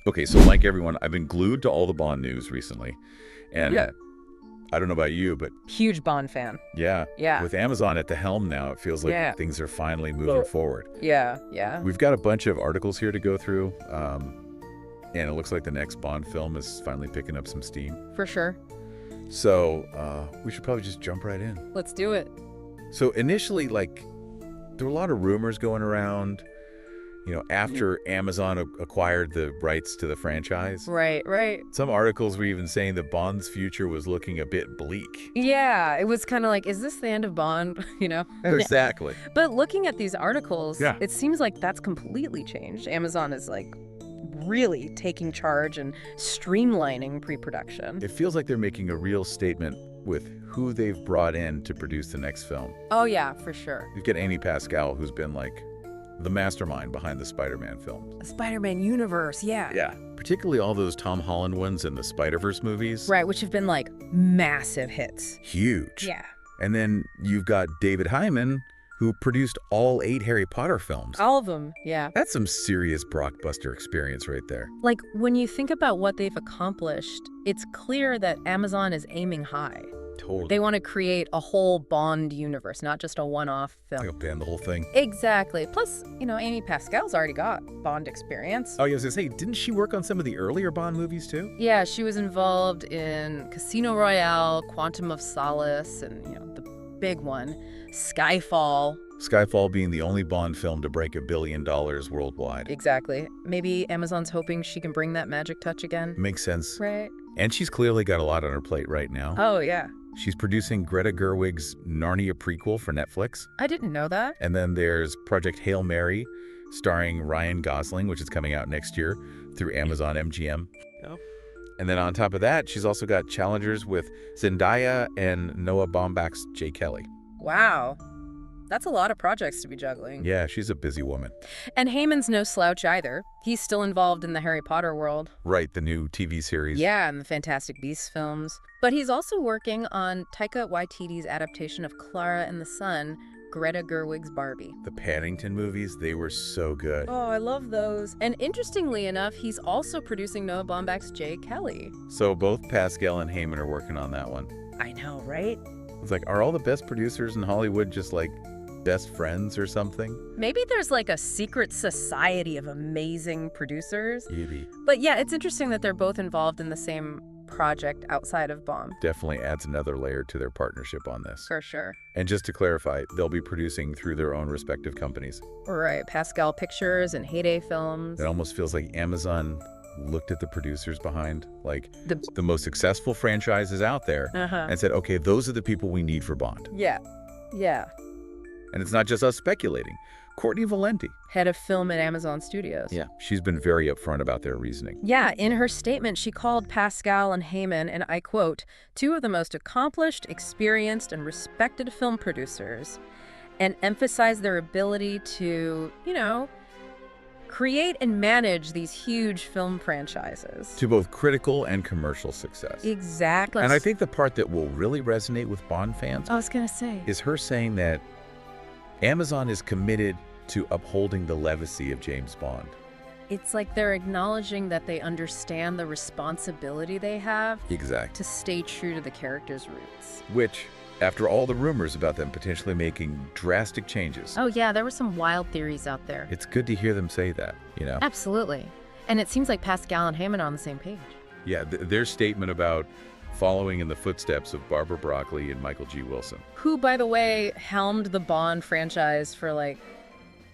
Okay, so like everyone, I've been glued to all the Bond news recently. And Yeah. I don't know about you, but Huge Bond fan. yeah, Yeah. with Amazon at the helm now, it feels like Yeah. things are finally moving forward. Yeah. We've got a bunch of articles here to go through, and it looks like the next Bond film is finally picking up some steam. For sure. So we should probably just jump right in. Let's do it. So initially, there were a lot of rumors going around, after Amazon acquired the rights to the franchise. Right. Some articles were even saying that Bond's future was looking a bit bleak. Yeah, it was kind of like, is this the end of Bond? Exactly. But looking at these articles, Yeah. it seems like that's completely changed. Amazon is really taking charge and streamlining pre-production. It feels like they're making a real statement with who they've brought in to produce the next film. Oh yeah, for sure. You've got Amy Pascal, who's been the mastermind behind the Spider-Man films. The Spider-Man universe, yeah. Yeah, particularly all those Tom Holland ones and the Spider-Verse movies. Right, which have been massive hits. Huge. Yeah. And then you've got David Hyman, who produced all 8 Harry Potter films. All of them, yeah. That's some serious blockbuster experience right there. When you think about what they've accomplished, it's clear that Amazon is aiming high. Totally. They want to create a whole Bond universe, not just a one-off film. Ban the whole thing. Exactly. Plus, Amy Pascal's already got Bond experience. Oh, yeah, I was gonna say, didn't she work on some of the earlier Bond movies too? Yeah, she was involved in Casino Royale, Quantum of Solace, and, the big one, Skyfall. Skyfall being the only Bond film to break $1 billion worldwide. Exactly. Maybe Amazon's hoping she can bring that magic touch again. Makes sense. Right. And she's clearly got a lot on her plate right now. Oh, yeah. She's producing Greta Gerwig's Narnia prequel for Netflix. I didn't know that. And then there's Project Hail Mary, starring Ryan Gosling, which is coming out next year through Amazon MGM. Oh. And then on top of that, she's also got challengers with Zendaya and Noah Baumbach's Jay Kelly. Wow. That's a lot of projects to be juggling. Yeah, she's a busy woman. And Heyman's no slouch either. He's still involved in the Harry Potter world. Right, the new TV series. Yeah, and the Fantastic Beasts films. But he's also working on Taika Waititi's adaptation of Clara and the Sun, Greta Gerwig's Barbie. The Paddington movies, they were so good. Oh, I love those. And interestingly enough, he's also producing Noah Baumbach's Jay Kelly. So both Pascal and Heyman are working on that one. I know, right? It's are all the best producers in Hollywood just best friends or something? Maybe there's a secret society of amazing producers. Maybe. But yeah, it's interesting that they're both involved in the same project outside of Bond. Definitely adds another layer to their partnership on this. For sure. And just to clarify, they'll be producing through their own respective companies. Right, Pascal Pictures and Heyday Films. It almost feels like Amazon looked at the producers behind the most successful franchises out there and said, okay, those are the people we need for Bond. Yeah. And it's not just us speculating. Courtney Valenti, Head of film at Amazon Studios. yeah, she's been very upfront about their reasoning. Yeah, in her statement, she called Pascal and Heyman, and I quote, two of the most accomplished, experienced, and respected film producers, and emphasized their ability to, create and manage these huge film franchises. To both critical and commercial success. Exactly. And I think the part that will really resonate with Bond fans I was going to say. is her saying that Amazon is committed to upholding the legacy of James Bond. It's like they're acknowledging that they understand the responsibility they have Exactly. to stay true to the character's roots. Which, after all the rumors about them potentially making drastic changes, Oh yeah, there were some wild theories out there. it's good to hear them say that, Absolutely. And it seems like Pascal and Heyman are on the same page. Yeah, their statement about following in the footsteps of Barbara Broccoli and Michael G. Wilson. Who, by the way, helmed the Bond franchise for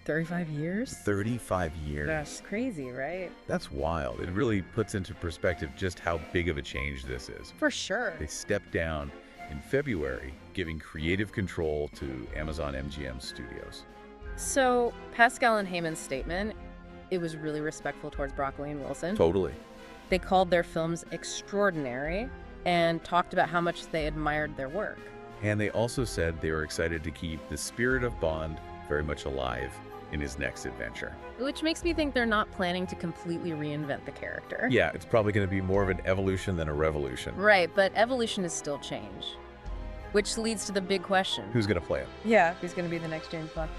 35 years? 35 years. That's crazy, right? That's wild. It really puts into perspective just how big of a change this is. For sure. They stepped down in February, giving creative control to Amazon MGM Studios. So, Pascal and Heyman's statement, it was really respectful towards Broccoli and Wilson. Totally. They called their films extraordinary and talked about how much they admired their work. And they also said they were excited to keep the spirit of Bond very much alive in his next adventure. Which makes me think they're not planning to completely reinvent the character. Yeah, it's probably going to be more of an evolution than a revolution. Right, but evolution is still change. Which leads to the big question. Who's going to play it? Yeah, who's going to be the next James Bond?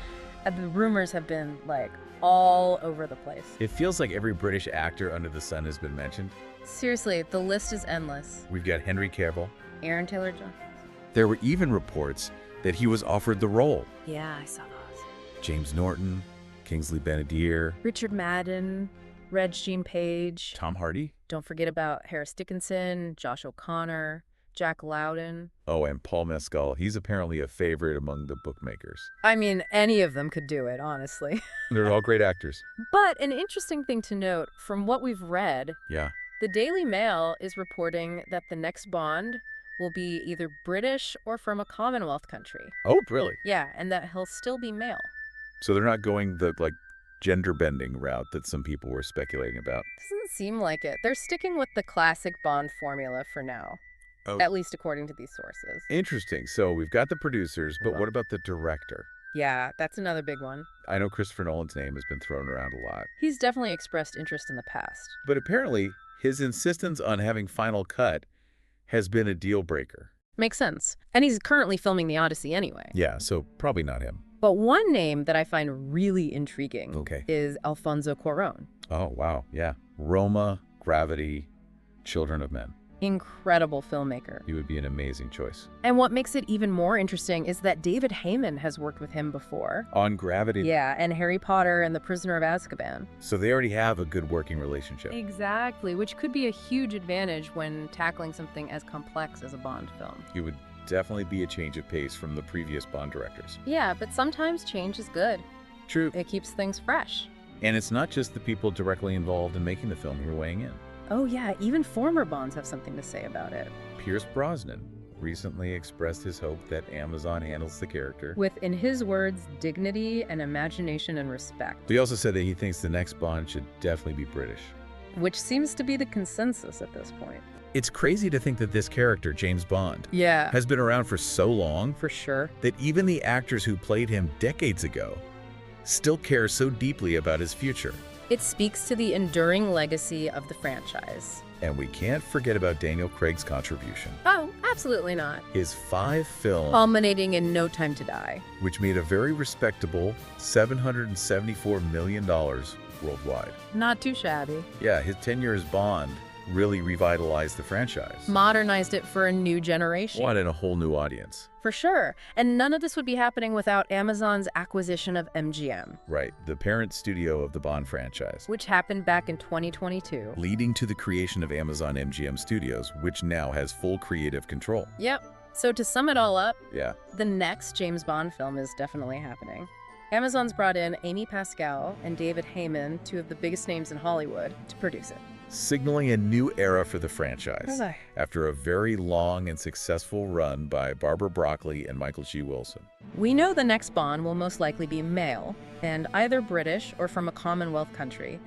And the rumors have been, like, all over the place. It feels like every British actor under the sun has been mentioned. Seriously, the list is endless. We've got Henry Cavill. Aaron Taylor-Johnson. There were even reports that he was offered the role. Yeah, I saw those. James Norton, Kingsley Ben-Adir, Richard Madden, Regina Page. Tom Hardy. Don't forget about Harris Dickinson, Josh O'Connor, Jack Lowden. Oh, and Paul Mescal. He's apparently a favorite among the bookmakers. I mean, any of them could do it, honestly. They're all great actors. But an interesting thing to note, from what we've read, Yeah. the Daily Mail is reporting that the next Bond will be either British or from a Commonwealth country. Oh, really? Yeah, and that he'll still be male. So they're not going the, gender bending route that some people were speculating about. Doesn't seem like it. They're sticking with the classic Bond formula for now, Oh, at least according to these sources. interesting. So we've got the producers, but Well. what about the director? Yeah, that's another big one. I know Christopher Nolan's name has been thrown around a lot, He's definitely expressed interest in the past. but apparently his insistence on having final cut has been a deal breaker. Makes sense. And he's currently filming The Odyssey anyway. Yeah, so probably not him. But one name that I find really intriguing Okay. is Alfonso Cuarón. Oh, wow. Yeah. Roma, Gravity, Children of Men. Incredible filmmaker. He would be an amazing choice. And what makes it even more interesting is that David Heyman has worked with him before. On Gravity. Yeah, and Harry Potter and The Prisoner of Azkaban. So they already have a good working relationship. Exactly, which could be a huge advantage when tackling something as complex as a Bond film. It would definitely be a change of pace from the previous Bond directors. Yeah, but sometimes change is good. True. It keeps things fresh. And it's not just the people directly involved in making the film who are weighing in. Oh yeah, even former Bonds have something to say about it. Pierce Brosnan recently expressed his hope that Amazon handles the character. With, in his words, dignity and imagination and respect. But he also said that he thinks the next Bond should definitely be British. Which seems to be the consensus at this point. It's crazy to think that this character, James Bond, Yeah, has been around for so long for sure. that even the actors who played him decades ago still care so deeply about his future. It speaks to the enduring legacy of the franchise. And we can't forget about Daniel Craig's contribution. Oh, absolutely not. His 5 films, Culminating in No Time to Die. which made a very respectable $774 million worldwide. Not too shabby. Yeah, his tenure as Bond really revitalized the franchise. Modernized it for a new generation. Wanted a whole new audience. For sure. And none of this would be happening without Amazon's acquisition of MGM, Right, the parent studio of the Bond franchise, which happened back in 2022. leading to the creation of Amazon MGM Studios, which now has full creative control. Yep. So to sum it all up, Yeah, the next James Bond film is definitely happening. Amazon's brought in Amy Pascal and David Heyman, 2 of the biggest names in Hollywood, to produce it. signaling a new era for the franchise Really? after a very long and successful run by Barbara Broccoli and Michael G. Wilson. We know the next Bond will most likely be male, and either British or from a Commonwealth country,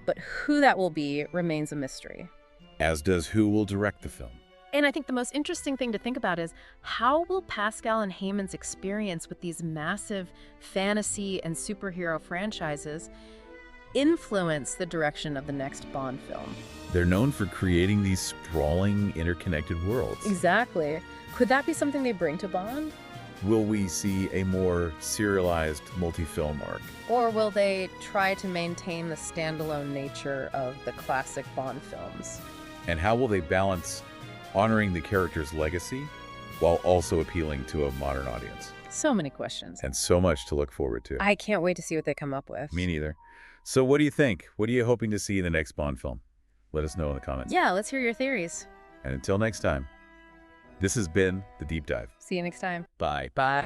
but who that will be remains a mystery. As does who will direct the film. And I think the most interesting thing to think about is how will Pascal and Heyman's experience with these massive fantasy and superhero franchises influence the direction of the next Bond film? They're known for creating these sprawling, interconnected worlds. Exactly. Could that be something they bring to Bond? Will we see a more serialized multi-film arc? Or will they try to maintain the standalone nature of the classic Bond films? And how will they balance honoring the character's legacy while also appealing to a modern audience? So many questions. And so much to look forward to. I can't wait to see what they come up with. Me neither. So what do you think? What are you hoping to see in the next Bond film? Let us know in the comments. Yeah, let's hear your theories. And until next time, this has been The Deep Dive. See you next time. Bye. Bye.